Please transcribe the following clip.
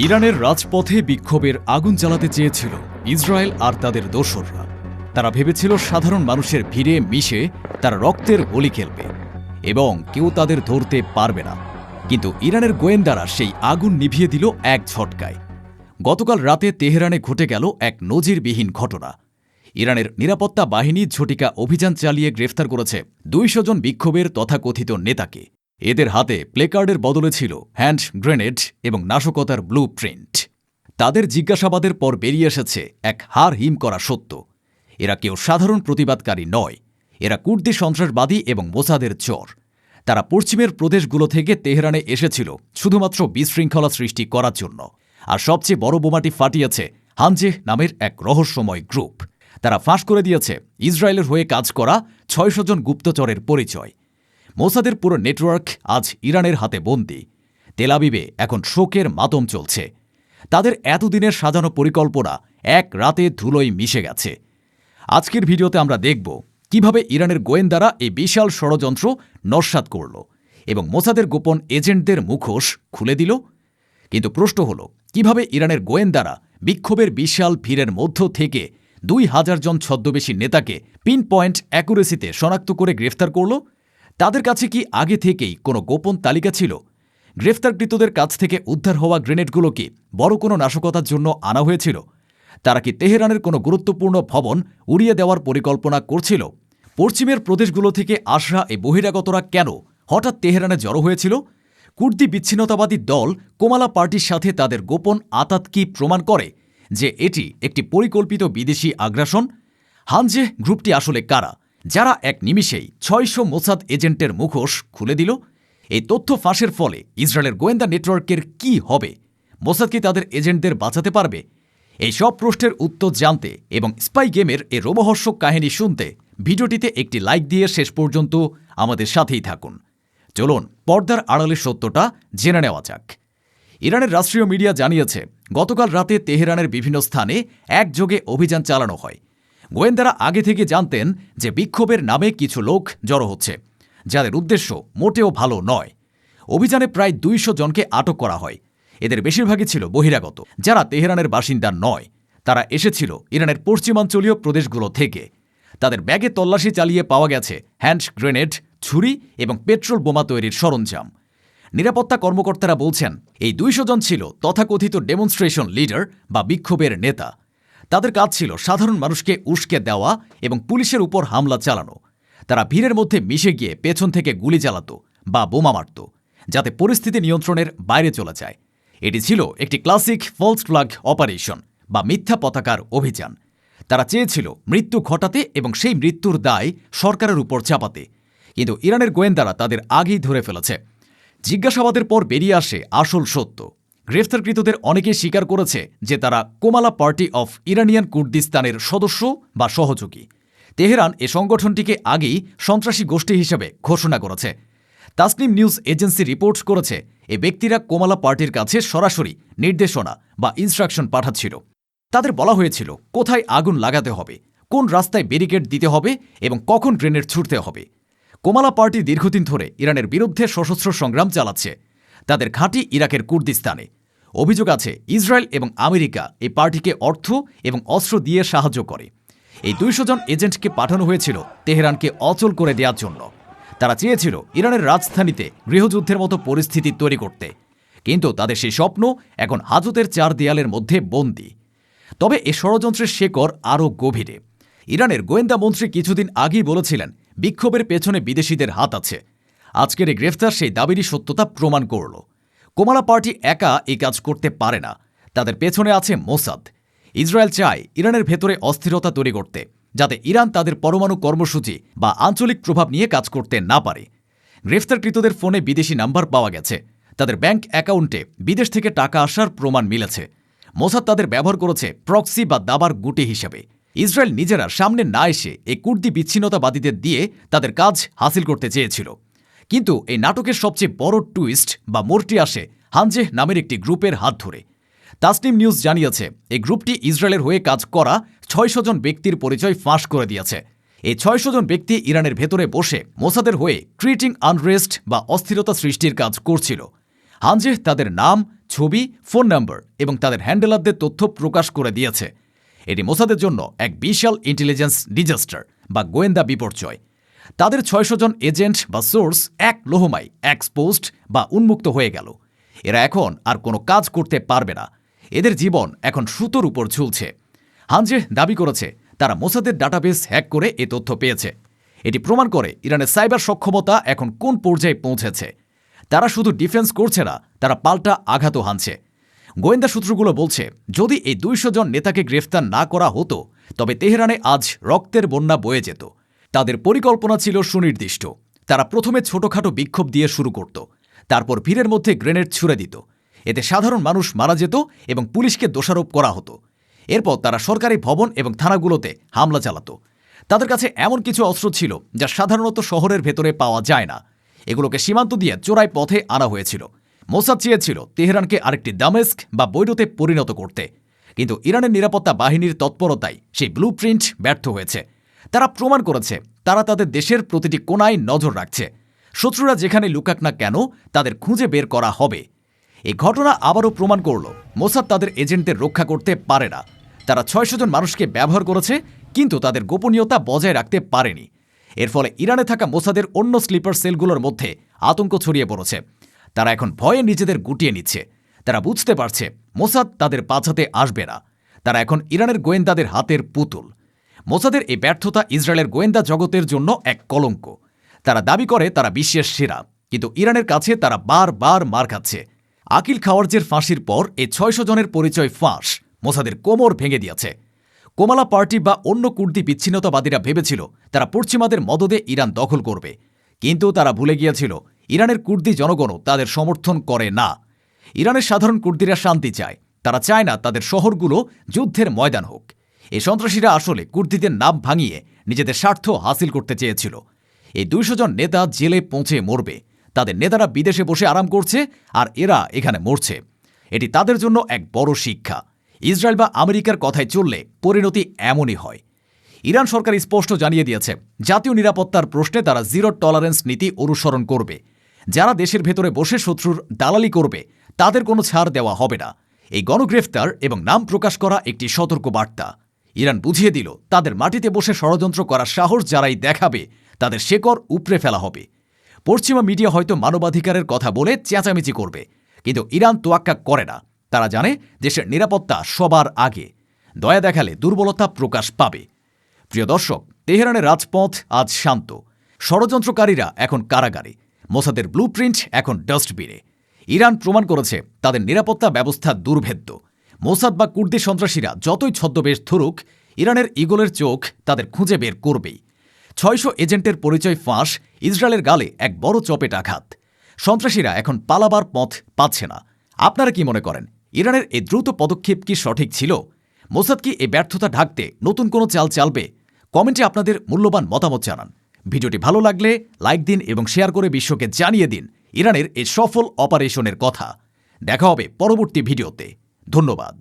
ইরানের রাজপথে বিক্ষোভের আগুন জ্বালাতে চেয়েছিল ইসরায়েল আর তাদের দোসররা। তারা ভেবেছিল সাধারণ মানুষের ভিড়ে মিশে তারা রক্তের হোলি খেলবে এবং কেউ তাদের ধরতে পারবে না। কিন্তু ইরানের গোয়েন্দারা সেই আগুন নিভিয়ে দিল এক ঝটকায়। গতকাল রাতে তেহরানে ঘটে গেল এক নজিরবিহীন ঘটনা। ইরানের নিরাপত্তা বাহিনী ঝটিকা অভিযান চালিয়ে গ্রেফতার করেছে 200 জন বিক্ষোভের তথাকথিত নেতাকে। এদের হাতে প্লেকার্ডের বদলে ছিল হ্যান্ড গ্রেনেড এবং নাশকতার ব্লু প্রিন্ট। তাদের জিজ্ঞাসাবাদের পর বেরিয়ে এসেছে এক হাড় হিম করা সত্য। এরা কেউ সাধারণ প্রতিবাদকারী নয়, এরা কুর্দি সন্ত্রাসবাদী এবং মোসাদের চর। তারা পশ্চিমের প্রদেশগুলো থেকে তেহরানে এসেছিল শুধুমাত্র বিশৃঙ্খলা সৃষ্টি করার জন্য। আর সবচেয়ে বড় বোমাটি ফাটিয়েছে হানজেহ নামের এক রহস্যময় গ্রুপ। তারা ফাঁস করে দিয়েছে ইসরায়েলের হয়ে কাজ করা 600 জন গুপ্তচরের পরিচয়। মোসাদের পুরো নেটওয়ার্ক আজ ইরানের হাতে বন্দী। তেল আবিবে এখন শোকের মাতম চলছে। তাদের এতদিনের সাজানো পরিকল্পনা এক রাতে ধুলোয় মিশে গেছে। আজকের ভিডিওতে আমরা দেখব কিভাবে ইরানের গোয়েন্দারা এই বিশাল ষড়যন্ত্র নস্যাৎ করল এবং মোসাদের গোপন এজেন্টদের মুখোশ খুলে দিল। কিন্তু প্রশ্ন হল, কিভাবে ইরানের গোয়েন্দারা বিক্ষোভের বিশাল ভিড়ের মধ্য থেকে 2000 জন ছদ্মবেশী নেতাকে পিন পয়েন্ট অ্যাকুরেসিতে শনাক্ত করে গ্রেফতার করল? তাদের কাছে কি আগে থেকেই কোনো গোপন তালিকা ছিল? গ্রেফতারকৃতদের কাছ থেকে উদ্ধার হওয়া গ্রেনেডগুলো কি বড় কোনো নাশকতার জন্য আনা হয়েছিল? তারা কি তেহরানের কোনো গুরুত্বপূর্ণ ভবন উড়িয়ে দেওয়ার পরিকল্পনা করছিল? পশ্চিমের প্রদেশগুলো থেকে আসা এই বহিরাগতরা কেন হঠাৎ তেহরানে জড়ো হয়েছিল? কুর্দি বিচ্ছিন্নতাবাদী দল কোমালা পার্টির সাথে তাদের গোপন আঁতাত কি প্রমাণ করে যে এটি একটি পরিকল্পিত বিদেশি আগ্রাসন? হানজেহ গ্রুপটি আসলে কারা, যারা এক নিমিষেই 600 মোসাদ এজেন্টের মুখোশ খুলে দিল? এই তথ্য ফাঁসের ফলে ইসরায়েলের গোয়েন্দা নেটওয়ার্কের কি হবে? মোসাদ কি তাদের এজেন্টদের বাঁচাতে পারবে? এই সব প্রশ্নের উত্তর জানতে এবং স্পাই গেমের এই রোমহর্ষক কাহিনী শুনতে ভিডিওটিতে একটি লাইক দিয়ে শেষ পর্যন্ত আমাদের সাথেই থাকুন। চলুন পর্দার আড়ালের সত্যটা জেনে নেওয়া যাক। ইরানের রাষ্ট্রীয় মিডিয়া জানিয়েছে, গতকাল রাতে তেহরানের বিভিন্ন স্থানে একযোগে অভিযান চালানো হয়। গোয়েন্দারা আগে থেকে জানতেন যে বিক্ষোভের নামে কিছু লোক জড়ো হচ্ছে, যাদের উদ্দেশ্য মোটেও ভালো নয়। অভিযানে প্রায় 200 জনকে আটক করা হয়। এদের বেশিরভাগই ছিল বহিরাগত, যারা তেহরানের বাসিন্দা নয়। তারা এসেছিল ইরানের পশ্চিমাঞ্চলীয় প্রদেশগুলো থেকে। তাদের ব্যাগে তল্লাশি চালিয়ে পাওয়া গেছে হ্যান্ড গ্রেনেড, ছুরি এবং পেট্রোল বোমা তৈরির সরঞ্জাম। নিরাপত্তা কর্মকর্তারা বলছেন, এই 200 জন ছিল তথাকথিত ডেমনস্ট্রেশন লিডার বা বিক্ষোভের নেতা। তাদের কাজ ছিল সাধারণ মানুষকে উস্কে দেওয়া এবং পুলিশের উপর হামলা চালানো। তারা ভিড়ের মধ্যে মিশে গিয়ে পেছন থেকে গুলি চালাত বা বোমা মারত, যাতে পরিস্থিতি নিয়ন্ত্রণের বাইরে চলে যায়। এটি ছিল একটি ক্লাসিক ফলস ফ্ল্যাগ অপারেশন বা মিথ্যা পতাকার অভিযান। তারা চেয়েছিল মৃত্যু ঘটাতে এবং সেই মৃত্যুর দায় সরকারের উপর চাপাতে। কিন্তু ইরানের গোয়েন্দারা তাদের আগেই ধরে ফেলেছে। জিজ্ঞাসাবাদের পর বেরিয়ে আসে আসল সত্য। গ্রেফতারকৃতদের অনেকেই স্বীকার করেছে যে তারা কোমালা পার্টি অফ ইরানিয়ান কুর্দিস্তানের সদস্য বা সহযোগী। তেহরান এ সংগঠনটিকে আগেই সন্ত্রাসী গোষ্ঠী হিসেবে ঘোষণা করেছে। তাসনিম নিউজ এজেন্সি রিপোর্ট করেছে, এই ব্যক্তিরা কোমালা পার্টির কাছে সরাসরি নির্দেশনা বা ইনস্ট্রাকশন পাঠাচ্ছিল। তাদের বলা হয়েছিল কোথায় আগুন লাগাতে হবে, কোন রাস্তায় ব্যারিকেড দিতে হবে এবং কখন গ্রেনেড ছুটতে হবে। কোমালা পার্টি দীর্ঘদিন ধরে ইরানের বিরুদ্ধে সশস্ত্র সংগ্রাম চালাচ্ছে। তাদের ঘাঁটি ইরাকের কুর্দিস্তানে। অভিযোগ আছে ইসরায়েল এবং আমেরিকা এই পার্টিকে অর্থ এবং অস্ত্র দিয়ে সাহায্য করে। এই 200 জন এজেন্টকে পাঠানো হয়েছিল তেহরানকে অচল করে দেওয়ার জন্য। তারা চেয়েছিল ইরানের রাজধানীতে গৃহযুদ্ধের মতো পরিস্থিতি তৈরি করতে। কিন্তু তাদের সেই স্বপ্ন এখন হাজতের 4 দেয়ালের মধ্যে বন্দী। তবে এ ষড়যন্ত্রের শেকড় আরও গভীরে। ইরানের গোয়েন্দা মন্ত্রী কিছুদিন আগেই বলেছিলেন, বিক্ষোভের পেছনে বিদেশিদের হাত আছে। আজকের এই গ্রেফতার সেই দাবিরই সত্যতা প্রমাণ করল। কোমালা পার্টি একা এই কাজ করতে পারে না, তাদের পেছনে আছে মোসাদ। ইসরায়েল চায় ইরানের ভেতরে অস্থিরতা তৈরি করতে, যাতে ইরান তাদের পরমাণু কর্মসূচি বা আঞ্চলিক প্রভাব নিয়ে কাজ করতে না পারে। গ্রেফতারকৃতদের ফোনে বিদেশি নাম্বার পাওয়া গেছে। তাদের ব্যাংক অ্যাকাউন্টে বিদেশ থেকে টাকা আসার প্রমাণ মিলেছে। মোসাদ তাদের ব্যবহার করেছে প্রক্সি বা দাবার গুটি হিসেবে। ইসরায়েল নিজেরা সামনে না এসে এই কুর্দি বিচ্ছিন্নতাবাদীদের দিয়ে তাদের কাজ হাসিল করতে চেয়েছিল। কিন্তু এই নাটকের সবচেয়ে বড় টুইস্ট বা মোড়টি আসে হানজেহ নামের একটি গ্রুপের হাত ধরে। তাসনিম নিউজ জানিয়েছে, এই গ্রুপটি ইসরায়েলের হয়ে কাজ করা 600 জন ব্যক্তির পরিচয় ফাঁস করে দিয়েছে। এই 600 জন ব্যক্তি ইরানের ভেতরে বসে মোসাদের হয়ে ক্রিয়েটিং আনরেস্ট বা অস্থিরতা সৃষ্টির কাজ করছিল। হানজেহ তাদের নাম, ছবি, ফোন নম্বর এবং তাদের হ্যান্ডেলারদের তথ্য প্রকাশ করে দিয়েছে। এটি মোসাদের জন্য এক বিশাল ইন্টেলিজেন্স ডিজাস্টার বা গোয়েন্দা বিপর্যয়। তাদের 600 জন এজেন্ট বা সোর্স এক লোহমায় এক্সপোজড বা উন্মুক্ত হয়ে গেল। এরা এখন আর কোনো কাজ করতে পারবে না। এদের জীবন এখন সুতোর উপর ঝুলছে। হানজে দাবি করেছে তারা মোসাদের ডাটাবেস হ্যাক করে এ তথ্য পেয়েছে। এটি প্রমাণ করে ইরানের সাইবার সক্ষমতা এখন কোন পর্যায়ে পৌঁছেছে। তারা শুধু ডিফেন্স করছে না, তারা পাল্টা আঘাতও হানছে। গোয়েন্দা সূত্রগুলো বলছে যদি এই 200 জন নেতাকে গ্রেফতার না করা হতো তবে তেহরানে আজ রক্তের বন্যা বয়ে যেত। তাদের পরিকল্পনা ছিল সুনির্দিষ্ট। তারা প্রথমে ছোটখাটো বিক্ষোভ দিয়ে শুরু করত, তারপর ভিড়ের মধ্যে গ্রেনেড ছুড়ে দিত। এতে সাধারণ মানুষ মারা যেত এবং পুলিশকে দোষারোপ করা হতো। এরপর তারা সরকারি ভবন এবং থানাগুলোতে হামলা চালাত। তাদের কাছে এমন কিছু অস্ত্র ছিল যা সাধারণত শহরের ভেতরে পাওয়া যায় না। এগুলোকে সীমান্ত দিয়ে চোরাই পথে আনা হয়েছিল। মোসাদ চেয়েছিল তেহরানকে আরেকটি দামেস্ক বা বৈরুতে পরিণত করতে, কিন্তু ইরানের নিরাপত্তা বাহিনীর তৎপরতায় সেই ব্লুপ্রিন্ট ব্যর্থ হয়েছে। তারা প্রমাণ করেছে তারা তাদের দেশের প্রতিটি কোণায় নজর রাখছে। শত্রুরা যেখানে লুকাক না কেন তাদের খুঁজে বের করা হবে। এই ঘটনা আবারও প্রমাণ করল মোসাদ তাদের এজেন্টদের রক্ষা করতে পারে না। তারা 600 জন মানুষকে ব্যবহার করেছে, কিন্তু তাদের গোপনীয়তা বজায় রাখতে পারেনি। এর ফলে ইরানে থাকা মোসাদের অন্য স্লিপার সেলগুলোর মধ্যে আতঙ্ক ছড়িয়ে পড়েছে। তারা এখন ভয়ে নিজেদের গুটিয়ে নিচ্ছে। তারা বুঝতে পারছে মোসাদ তাদের বাঁচাতে আসবে না। তারা এখন ইরানের গোয়েন্দাদের হাতের পুতুল। মোসাদের এই ব্যর্থতা ইসরায়েলের গোয়েন্দা জগতের জন্য এক কলঙ্ক। তারা দাবি করে তারা বিশ্বের সেরা, কিন্তু ইরানের কাছে তারা বারবার মার খাচ্ছে। আকিল খাওয়ারজের ফাঁসির পর এই 600 জনের পরিচয় ফাঁস মোসাদের কোমর ভেঙে দিয়েছে। কোমালা পার্টি বা অন্য কুর্দি বিচ্ছিন্নতাবাদীরা ভেবেছিল তারা পশ্চিমাদের মদদে ইরান দখল করবে, কিন্তু তারা ভুলে গিয়েছিল ইরানের কুর্দি জনগণও তাদের সমর্থন করে না। ইরানের সাধারণ কুর্দিরা শান্তি চায়। তারা চায় না তাদের শহরগুলো যুদ্ধের ময়দান হোক। এই সন্ত্রাসীরা আসলে কুর্দিদের নাম ভাঙিয়ে নিজেদের স্বার্থ হাসিল করতে চেয়েছিল। এই 200 জন নেতা জেলে পৌঁছে মরবে। তাদের নেতারা বিদেশে বসে আরাম করছে, আর এরা এখানে মরছে। এটি তাদের জন্য এক বড় শিক্ষা। ইসরায়েল বা আমেরিকার কথায় চললে পরিণতি এমনই হয়। ইরান সরকার স্পষ্ট জানিয়ে দিয়েছে জাতীয় নিরাপত্তার প্রশ্নে তারা জিরো টলারেন্স নীতি অনুসরণ করবে। যারা দেশের ভেতরে বসে শত্রুর দালালি করবে তাদের কোনো ছাড় দেওয়া হবে না। এই গণগ্রেফতার এবং নাম প্রকাশ করা একটি সতর্ক বার্তা। ইরান বুঝিয়ে দিল তাদের মাটিতে বসে ষড়যন্ত্র করার সাহস যারাই দেখাবে তাদের শেকড় উপড়ে ফেলা হবে। পশ্চিমা মিডিয়া হয়তো মানবাধিকারের কথা বলে চেঁচামেচি করবে, কিন্তু ইরান তোয়াক্কা করে না। তারা জানে দেশের নিরাপত্তা সবার আগে। দয়া দেখালে দুর্বলতা প্রকাশ পাবে। প্রিয় দর্শক, তেহরানের রাজপথ আজ শান্ত। ষড়যন্ত্রকারীরা এখন কারাগারে, মোসাদের ব্লুপ্রিন্ট এখন ডাস্টবিনে। ইরান প্রমাণ করেছে তাদের নিরাপত্তা ব্যবস্থা দুর্ভেদ্য। মোসাদ বা কুর্দি সন্ত্রাসীরা যতই ছদ্মবেশ ধরুক, ইরানের ঈগলের চোখ তাদের খুঁজে বের করবেই। 600 এজেন্টের পরিচয় ফাঁস ইসরায়েলের গালে এক বড় চপেট আঘাত। সন্ত্রাসীরা এখন পালাবার পথ পাচ্ছে না। আপনারা কি মনে করেন ইরানের এই দ্রুত পদক্ষেপ কি সঠিক ছিল? মোসাদ কি এই ব্যর্থতা ঢাকতে নতুন কোনো চাল চালবে? কমেন্টে আপনাদের মূল্যবান মতামত জানান। ভিডিওটি ভালো লাগলে লাইক দিন এবং শেয়ার করে বিশ্বকে জানিয়ে দিন ইরানের এই সফল অপারেশনের কথা। দেখা হবে পরবর্তী ভিডিওতে। ধন্যবাদ।